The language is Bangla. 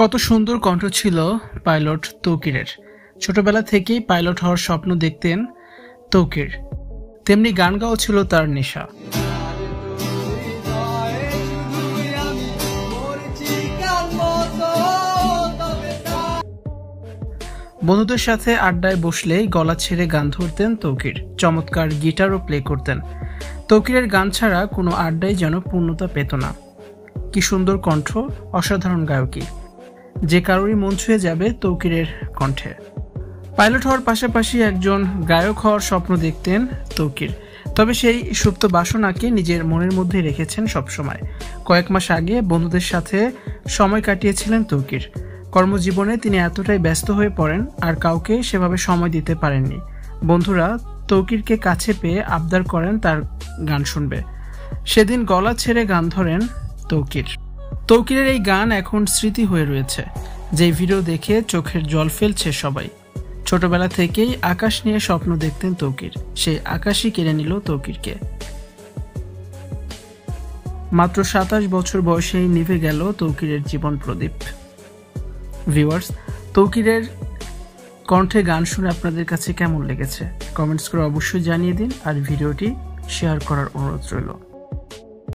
কত সুন্দর কণ্ঠ ছিল পাইলট তৌকিরের। ছোটবেলা থেকেই পাইলট হওয়ার স্বপ্ন দেখতেন তৌকির, তেমনি গান গাও ছিল তার নেশা। বন্ধুদের সাথে আড্ডায় বসলেই গলা ছেড়ে গান ধরতেন তৌকির, চমৎকার গিটারও প্লে করতেন। তৌকিরের গান ছাড়া কোনো আড্ডায় যেন পূর্ণতা পেত না। কি সুন্দর কণ্ঠ, অসাধারণ গায়কী, যে কারোরই মন ছুঁয়ে যাবে তৌকিরের কণ্ঠে। পাইলট হওয়ার পাশাপাশি একজন গায়ক হওয়ার স্বপ্ন দেখতেন তৌকির, তবে সেই সুপ্ত বাসনাকে নিজের মনের মধ্যে রেখেছেন সবসময়। কয়েক মাস আগে বন্ধুদের সাথে সময় কাটিয়েছিলেন তৌকির। কর্মজীবনে তিনি এতটাই ব্যস্ত হয়ে পড়েন আর কাউকে সেভাবে সময় দিতে পারেননি। বন্ধুরা তৌকিরকে কাছে পেয়ে আবদার করেন তার গান শুনবে। সেদিন গলা ছেড়ে গান ধরেন তৌকিরের এই গান এখন স্মৃতি হয়ে রয়েছে, যে ভিডিও দেখে চোখের জল ফেলছে সবাই। ছোটবেলা থেকেই আকাশ নিয়ে স্বপ্ন দেখতেন তৌকির, সেই আকাশই কেড়ে নিল তৌকিরকে। মাত্র 27 বছর বয়সেই নিভে গেল তৌকিরের জীবন প্রদীপ। ভিউয়ার্স, তৌকিরের কণ্ঠে গান শুনে আপনাদের কাছে কেমন লেগেছে কমেন্টস করে অবশ্যই জানিয়ে দিন, আর ভিডিওটি শেয়ার করার অনুরোধ রইল।